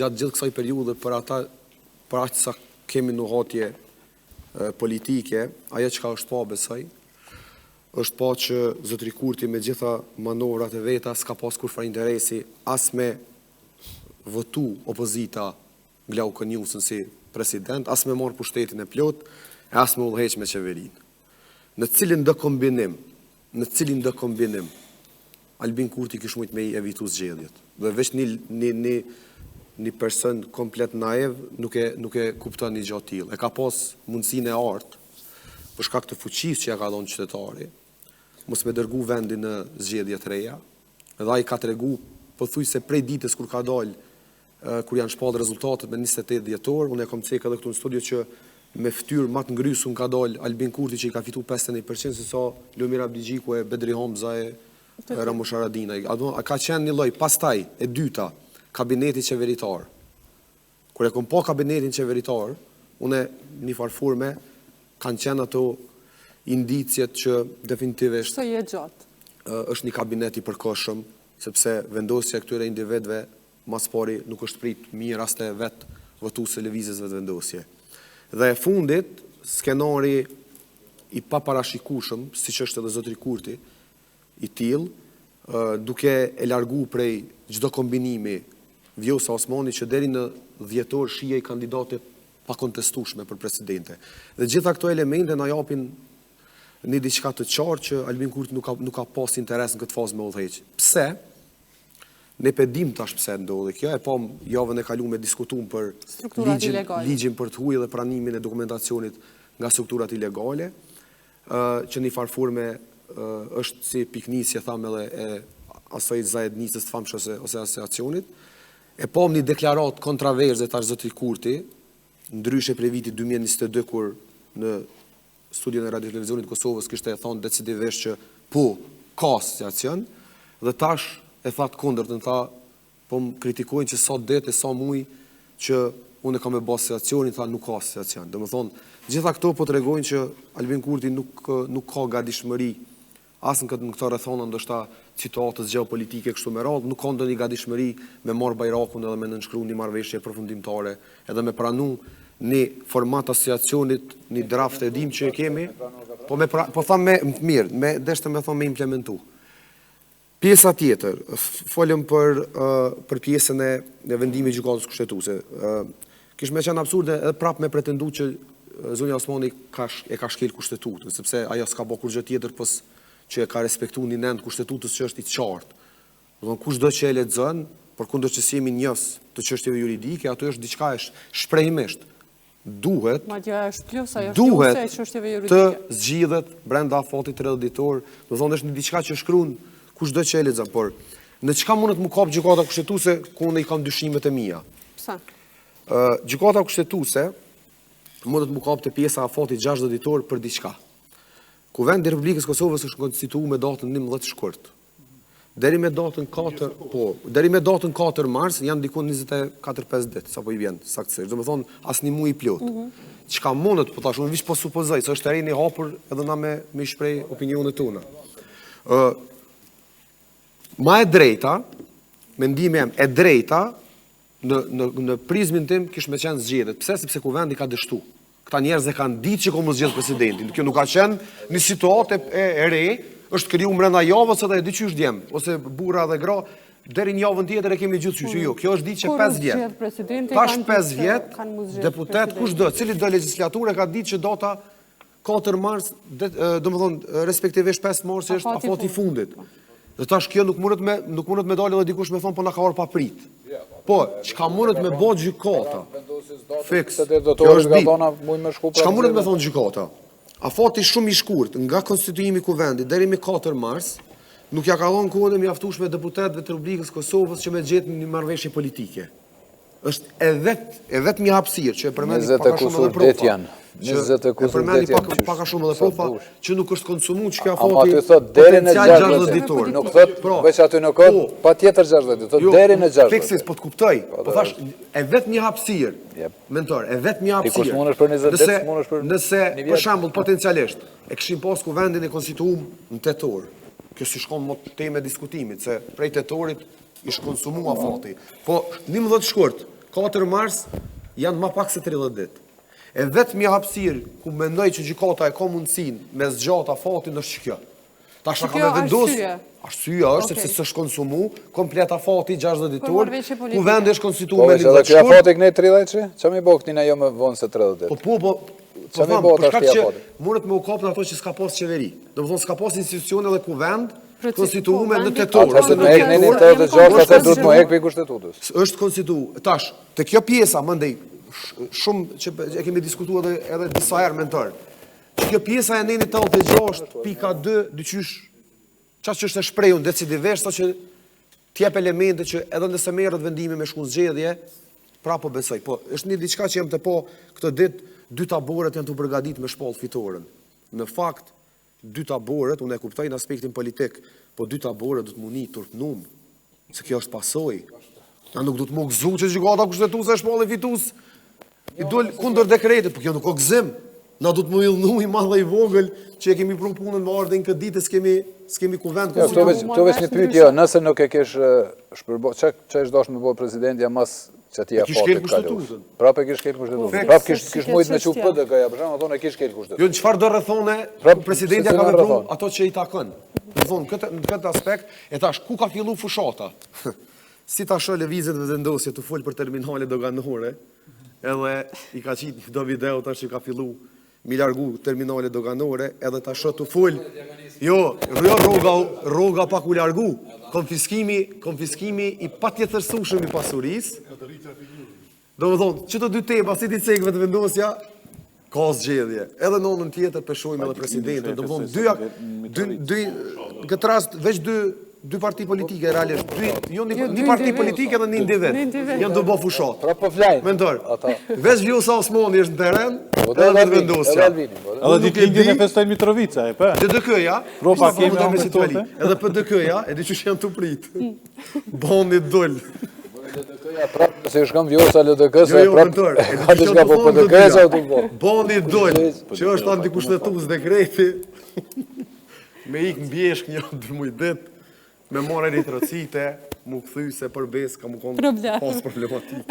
gjatë gjithë kësaj periudhe për aq sa kemi nuhatje politike, ajo çka është pa besoj, është pa që zotri Kurti me gjitha manovrat e veta s'ka pas kurfar interesi as me votu opozita Glau Kënjusën si president, as me marrë pushtetin e plot, e as me udhëheq me qeverinë. Në cilin do kombinim, Albin Kurti kish mujt me i evitu zgjedhjet. Dhe veç një person komplet naiv nuk e kupton një gjatë tillë. E ka pas mundësinë e artë, për shkak të fuqisë që ja ka dhënë qytetari, mos me dërgu vendin në zgjedhje të reja, edhe ai ka tregu pothuajse prej ditës kur ka dalë, kur janë shpallë rezultatet me 28 dhjetor, unë e kam cekë edhe këtu në studio që me ftyrë më të ngrysur ka dalë Albin Kurti që i ka fitu 51% se sa Lumir Abdigjiku e Bedri Hamza e Ramush Haradinaj. A ka qenë një lloj pastaj e dyta kabineti qeveritar. Kur e kom pa kabinetin qeveritar, unë një farforme kanë qenë ato indicjet që definitivisht është një kabinet i përkohshëm, sepse vendosja e këtyre individëve mas pari nuk është prit mirë as të vetë votuese lëvizjes vetë vendosje. Dhe fundit, skenari i paparashikueshëm, siç është edhe zotri Kurti, i tillë, duke e largu prej çdo kombinimi Vjosa Osmani që deri në dhjetor shihej kandidate pa kontestueshme për presidente. Dhe gjitha këto elemente na japin një diçka të qartë që Albin Kurti nuk ka pas interes në këtë fazë me udhëheq. Pse? Ne pedim tash pse ndodhi kjo, e pam javën e kaluar me diskutum për ligjin për të huaj dhe pranimin e dokumentacionit nga strukturat ilegale, që një farforme është si piknisje, thamë edhe e asaj zajednicës të famshme ose asociacionit. E pam një deklarat kontraverze tash zotri Kurti, ndryshe prej vitit 2022 kur në studion e Radio Televizionit Kosovës kishte thonë decidivisht që po ka asociacion, dhe tash e thatë kundërtën, tha po më kritikojnë që sa det e sa muj që unë e kam e bë asociacionin, tha nuk ka asociacion. Domethënë, gjitha këto po tregojnë që Albin Kurti nuk ka gatishmëri as në këto rrethona ndoshta situatës gjeopolitike kështu me radhë, nuk ka ndonjë gatishmëri me marr bajrakun edhe me nënshkruar një marrëveshje përfundimtare, edhe me pranu një format asociacionit, një draft e dim që e kemi, po tham me mirë, me deshte me thonë me implementu. Pjesa tjetër, folëm për pjesën e vendimit gjykatës kushtetuese. Kish me qenë absurde edhe prap me pretendu që zonja Osmani e ka shkel kushtetutën, sepse ajo s'ka bë kurrë gjë tjetër pos që e ka respektuar një nend kushtetutës që është i qartë. Do të kushdo që e lexon, përkundër që si jemi njës të çështjeve juridike, ato është diçka e shprehimisht. Duhet të zgjidhet brenda afatit 30 ditor, do thonë është një diçka që shkruan kushdo që e lexon, por në çka mundet më kap gjykata kushtetuese ku unë i kam dyshimet e mia? Pse? Gjykata kushtetuese mundet më kap të pjesa afatit 60 ditor për diçka. Kuvendi i Republikës Kosovës është konstituuar me datën 11 shkurt. Deri me datën 4 mars janë diku 24-5 ditë, sapo i vjen saktësisht. Domethënë asnjë muaj i plot. Çka mundet, po tash unë vish po supozoj se është terreni i hapur edhe na me shpreh opinionet tona. Ma e drejta, mendimi jam, e drejta në prizmin tim kish me qenë zgjedhjet. Pse? Sepse kuvendi ka dështu. Këta njerëz e kanë ditë që komo zgjedh presidentin. Kjo nuk ka qenë një situatë e re, është krijuar brenda javës edhe e di çysh djem, ose burra dhe gra, deri në javën tjetër e kemi gjithë çysh. Jo, kjo është ditë që 5 vjet. Tash 5 vjet, deputet kushdo, cili do legjislaturë ka ditë që data 4 mars, domethënë respektivisht 5 mars është afati i fundit. Dhe tash kjo nuk mundet me dalë edhe dikush me thonë po na ka ardhur pa prit. Po, çka mundet me bë gjykata? Fiks. Kjo është ditë. Çka mundet me thonë gjykata? Afati shumë i shkurt nga konstituimi i kuvendit deri me 4 mars nuk ja ka dhënë kohën e mjaftueshme deputetëve të Republikës Kosovës që me gjetën një marrëveshje politike. Është e vetë një hapësirë që e përmendi pak a shumë edhe profa. 20 e kusur det janë. Pak a shumë edhe profa që nuk është konsumuar që kjo afati. afati. Aty thot deri në 60 ditor. Nuk thot veç aty në kod, patjetër 60 ditor, thot deri në 60. Fiksis, po të kuptoj. Po thash e vetë një hapësirë. Mentor, e vetë një hapësirë. Dikush mundesh për 20 ditë, mundesh për nëse për shembull potencialisht e kishim pas kuvendin e konstituum në tetor. Kjo si shkon më temë diskutimit se prej tetorit ish konsumu afati. Po 11 shkurt 4 mars janë ma pak se 30 ditë. E vetëm hapësirë ku mendoj që gjykata e ka mundësinë me zgjata fatin është kjo. Tash ka me vendos. Arsyeja është sepse s'është konsumu komplet afati 60 ditor, ku vendi është konstituuar me 20 shkurt. Po, afati këne 30 që? Ç'a më bëu këtina jo më vonë se 30 ditë? Po, ç'a më bëu tash ti afati? Mundet me u kapë ato që s'ka pas qeveri. Domethënë s'ka pas institucione dhe ku vend konstituuar në tetor. Atë në eknin 86 atë duhet më hek pe kushtetutës. Është konstituuar. Tash, te kjo pjesa mandej shumë që e kemi diskutuar edhe disa herë mentor. Kjo pjesa e nenit 86.2 dyqysh çfarë që është e shprehur decidivisht sa që t'jep elemente që edhe nëse merret vendimi me shkun zgjedhje, prapë besoj. Po, është një diçka që jam të po këtë ditë 2 taborët janë të përgatitur me shpall fitoren. Në fakt 2 taborët, unë e kuptoj në aspektin politik, po 2 taborët do të muni turpnum, se kjo është pasojë. Na nuk do të më gëzu që gjykata kushtetuese e shpalli fitues i dol kundër dekretit, po kjo nuk ka gëzim. Na do të më illnu i madh i vogël që e kemi pru punën me ardhen këtë ditë s'kemi kuvend konstitucional. Këto veç një pyetje, nëse nuk e kesh shpërbot, ç'a është dashur me bëj presidenti mas që ti afati kalu. Prapë kish kel kushtetutën. Prapë kish mujt me çu PDK-ja, për shembull, thonë kish kel kushtetutën. Jo, çfarë do rrethone presidenti ka vepruar ato që i takon. Do thonë në këtë aspekt, e tash ku ka fillu fushata? Si ta shoh lëvizjet dhe vendosje të fol për terminale doganore, edhe i ka qitë do video tash që ka fillu mi largu terminale doganore, edhe ta shoh të fol. Jo, rroga pa ku largu. Konfiskimi i patjetërsueshëm i pasurisë. Domethënë, çdo 2 tema, si ti cekëve të vendosja, ka zgjedhje. Edhe në anën tjetër peshojmë edhe presidentin. Domethënë, dy këtë rast veç dy parti politike realisht, një parti politike dhe një individ. Janë të bë fushat. Pra po flajnë. Mentor. Veç Vjosa Osmani është në terren, edhe në vendosja. Edhe ditëlindjen e festojnë Mitrovica, e pa. DDK-ja, Ropa kemi me situatë. edhe PDK-ja, e di që janë të prit. Boni dol. DDK-ja prapë se shkon Vjosa LDK se mentor. Ka diçka po PDK-ja u bë. Boni dol, që është antikushtetues dekreti. Me ik mbjeshk një 2 muaj ditë. Me marrë eritrocite, mu këthy se për besë ka mu konë pas problematike.